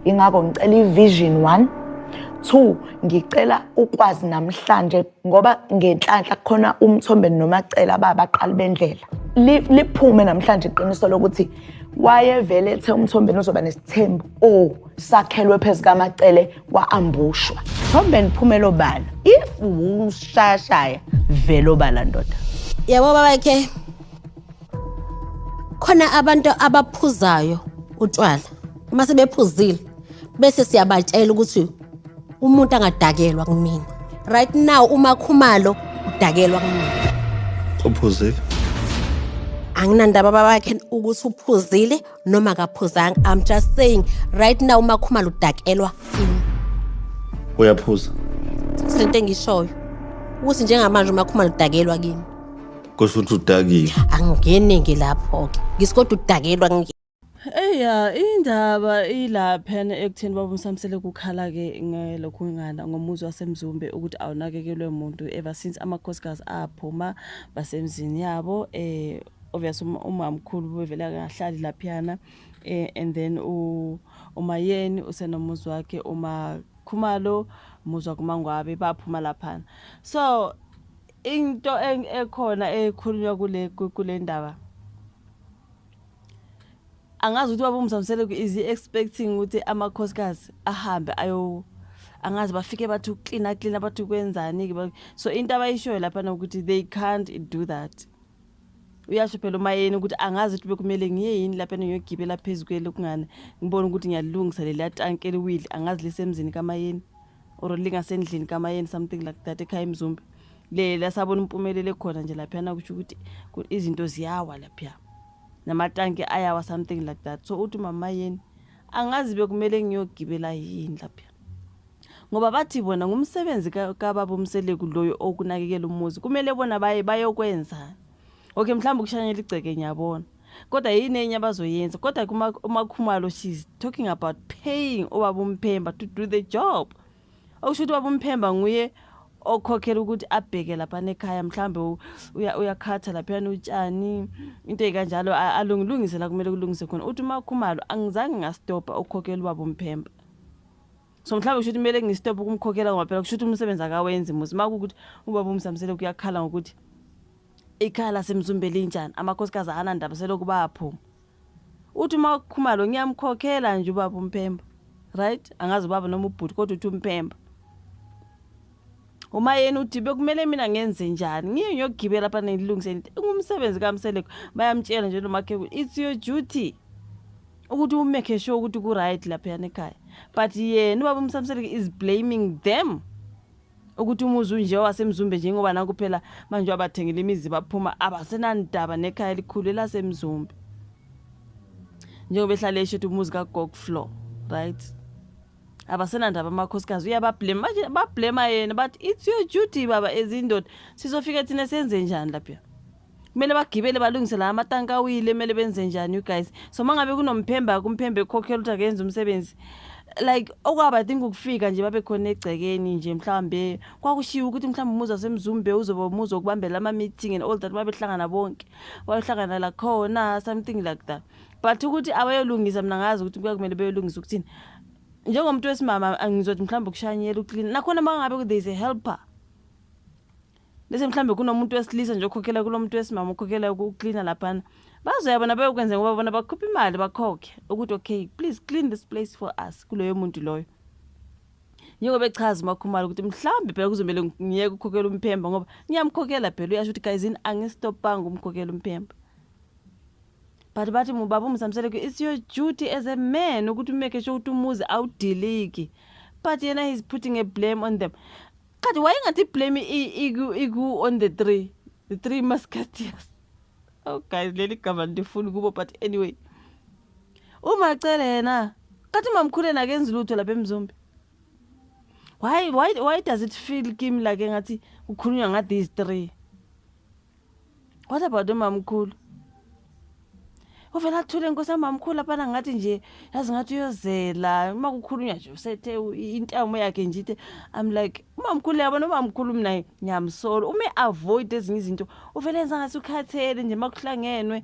ingakho ngicela ivision 1. 2, ngicela ukwazi namhlanje ngoba ngenhlanhla khona umthombe nomacela babaqali bendlela. Liphume namhlanje iqiniso lokuthi wayevele ethe umthombe uzoba nesithembu sakhelwe phezu kamacele kwa-ambushwa. Thombe niphumela obala. If ushashaya vele obala ndoda. Yabo babakhe. Khona abantu abaphuzayo utshwala. Uma sebephuzile bese siyabatshela ukuthi umuntu angadakelwa kumina. Right now uMakhumalo udakelwa kumina. Uphuzile? Anginandaba babakhe ukuthi uphuzile noma akaphuzanga. I'm just saying right now uMakhumalo udakelwa kimi. Uyaphuza? Sento engishoyo ukuthi njengamanje uMakhumalo udakelwa kimi. Kusho ukuthi udakile. Angenenge lapho ke. Ngisikodwa udakelwa indaba ilaphana ekutheni baba uMsamsele kukhala ke ngelokhu ngana ngomuzi waseMzumbe ukuthi awunakekelwe umuntu ever since amakhosikazi aphuma basemzini yabo obviously umamkhulu wevela kahlali laphiyana and then uMayeni usenomuzi wakhe uMakhumalo umuzi wakuMangwabe baphuma laphana. So into ekhona ekhulunywa kule ndaba angazi ukuthi baba uMsamsele is expecting ukuthi amakhosikazi ahambe angazi bafike bathi clean bathi kwenzani. So into abayishoyo lapha ukuthi they can't do that. Uyasho phela uMayeni ukuthi angazi ukuthi bekumele ngiye yini lapha ngiyogibela phezukwe lokungane ngibona ukuthi ngiyalungisa le tank eliwili angazi lisemzini kaMayeni or lingasendlini kaMayeni something like that ekhaya eMzumbe. Le sabona impumelelo khona nje lapha kusho ukuthi izinto ziyawa lapha. Namatanki ayawa something like that. So uthi uMamayeni angazi bekumele ngiyogibela yini lapha. Ngoba bathi bona ngumsebenzi kaBaba uMseleku loyo okunakekela umuzi. Kumele bona bayokwenza. Okay mhlawumbe ukushanyela igceke ngiyabona. Kodwa yini enye abazoyenza. Kodwa uMakhumalo she's talking about paying uBaba uMphemba to do the job. Okusho ukuthi uBaba uMphemba nguye okhokhela ukuthi abheke lapha ekhaya mhlambe uyakhatha lapha utshani into ekanjalo alungilungise la kumele kulungise khona. Uthi uMakhumalo angizange ngastopa ukhokhela uBaba uMphemba. So mhlawumbe kusho ukuthi kumele ngistop ukumkhokhela ngoba phela kusho ukuthi umsebenzi akawenzi muzi makuthi uBaba uMsamsele kuyakhala ngokuthi ikhaya laseMzumbe linjani amakhosikazi anandaba selokhu baphuma. Uthi uMakhumalo ngiyamkhokhela nje uBaba uMphemba. Right? Angazi ubaba noma ubhuti kodwa uthi uMphemba. Umayeni uthi bekumele mina ngenze njani ngiye ngiyogibela lapha nilungiseni umsebenzi kaMseleko bayamtshela nje nomakhe it's your duty ukuthi umake sure ukuthi ku right lapha ekhaya but yena uBaba uMsamsele is blaming them ukuthi umuzi nje waseMzumbe njengoba na kuphela manje abathengile imizi baphuma abasenandaba nekhaya elikhulu laseMzumbe njengoba ehlale esho umuzi kaGog Floor right. Abasenandaba amakhosikazi uyabablame manje bablame yena but it's your duty baba ezindoda sizofika thina senze njani lapha. Kumele bagibele balungise la amatanka awile kumele benze njani you guys. So mangabe kunomphemba kumphembe ekhokhela ukuthi akenze umsebenzi like okwaba think ukufika nje babe khona egcekeni nje mhlambe kwakushiya ukuthi mhlambe umuzi waseMzumbe uzoba umuzi okubambela ama meeting and all that babehlangana bonke bayohlangana la khona something like that but ukuthi abayolungisa mina ngazi ukuthi kuyakumele beyolungisa ukuthini. Njengomuntu wesimama angizothi mhlambe ukushanyela uclean nakhona mangabe there is a helper bese mhlambe kunomuntu wesilisa nje okhokhela kulomuntu wesimama ukhokhela ukucleana lapha bazoyabona bayokwenza ngoba bona bakhupha imali bakhokhe ukuthi okay please clean this place for us kuloyo muntu loyo. Njengoba echaza uMakhumalo ukuthi mhlambe phela kuzomela ngiyeke ukhokhela uMphemba ngoba ngiyamkhokhela phela uyasho ukuthi guys angistopanga umkhokhela uMphemba. But bathi uBaba uMsamsele it's your duty as a man ukuthi umake sure ukuthi umuzi awudeliki but yena he's putting a blame on them. Kanti wayengathi blame igu on the three musketeers. Oh guys leli gama ndifuna kubo but anyway uMacele yena kanti mamkhulu nakenza lutho lapha eMzumbe. Why does it feel kimi like engathi kukhulunywa nga these three? What about uMamkhulu? Uvela athule inkosi amamkhulu lapha ngathi nje yazi ngathi uyozela uma kukhulunywa nje usethe intamo yakhe nje ithe I'm like umamkhulu yabona umamkhulu mina ngiyamsolo ume avoid ezinye izinto uvela enza ngathi ukhathele nje makuhlangenwe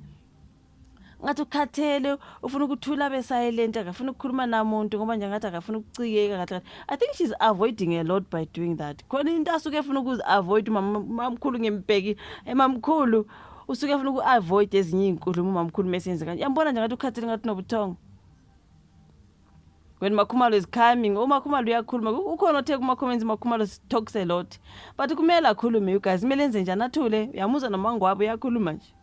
ngathi ukhathele ufuna ukuthula abe silent akafuna ukukhuluma namuntu ngoba nje ngathi akafuna ukucikeka ngathi I think she's avoiding a lot by doing that khona into asuke efuna ukuzi-avoid mamkhulu ngembheki mamkhulu usuke efuna uku-avoid ezinye iy'nkulumo mamkhulu mesenze kanje yambona nje ngathi ukhathele ngathi nobuthongo when Makhumalo is coming uMakhumalo uyakhuluma ukhona othe kuma-comments Makhumalo talks a lot but kumele akhulume you guys kumele enze njani athule uyamuzwa nomangwabo uyakhuluma nje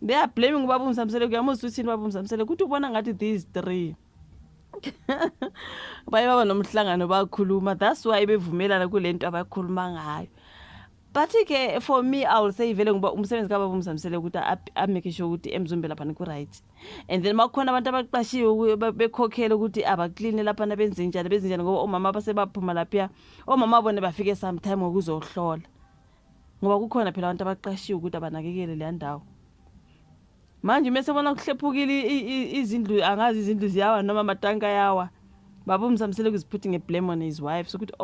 they are blaming ubaba uMzamsele uyamuzwa uthini ubaba uMzamsele kuthi ubona ngathi these three baye baba nomhlangano bakhuluma that's why bevumelana kule nto abakhuluma ngayo but ke for me I will say vele ngoba umsebenzi kababa uMzamsele ukuthi amake sure ukuthi emzumbe lapha ku right and then makhona abantu abaqashiwe bekhokhela ukuthi abaclean lapha benze njani ngoba omama basebaphuma lapha omama bone bafike sometime ngokuzohlola ngoba kukhona phela abantu abaqashiwe ukuthi abanakekele le ndawo manje mase bona kuhlephukile izindlu angazi izindlu ziyawa noma amatanka yawa baba uMzamsele kuziputting a blame on his wife so ukuthi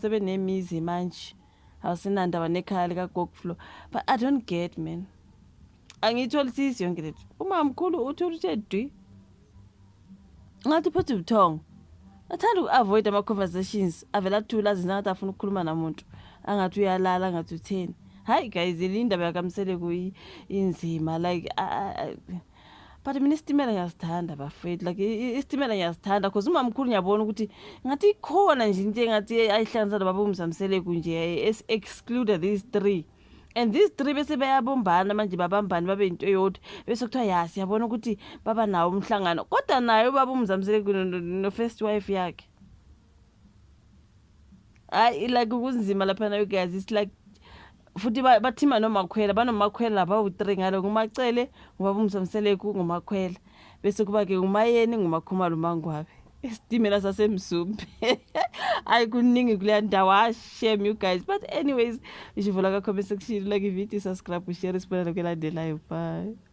sebenemizi manje awusinandaba nekhaya lika Gokflo but I don't get man angitholi sisi yonke lethu umamkhulu uthe dwi ngathi phethe ubuthongo athanda uku-avoid ama-conversations avela athula azinza ngathi afuna ukukhuluma namuntu angathi uyalala ngathi utheni hayi guys indaba yakamsele kuyinzima like but mina isitimela ngiyasithanda bafethu like isitimela ngiyasithanda because umamkhulu ngiyabona ukuthi ngathi ikhona nje into engathi ayihlanganisa baba uMzamsele kunje exclude these three and these three bese bayabombana manje babambani babe into eyodwa bese kuthiwa ya siyabona ukuthi baba nawo umhlangano kodwa nayo baba uMzamsele no first wife yakhe like kunzima lapha nayo guys it's like futhi bathima noMakhwela banoMakhwela bawu3 ngalo ngumacele ngoba uMzamsele nguMakhwela bese kuba ke uMayeni nguMakhumalo Mangwabe isitimela sasemzumbe ayikuningi kule ndawo shame you guys but anyways ishivula ka comment section like i video subscribe share isibonelo kwelandelayo bye.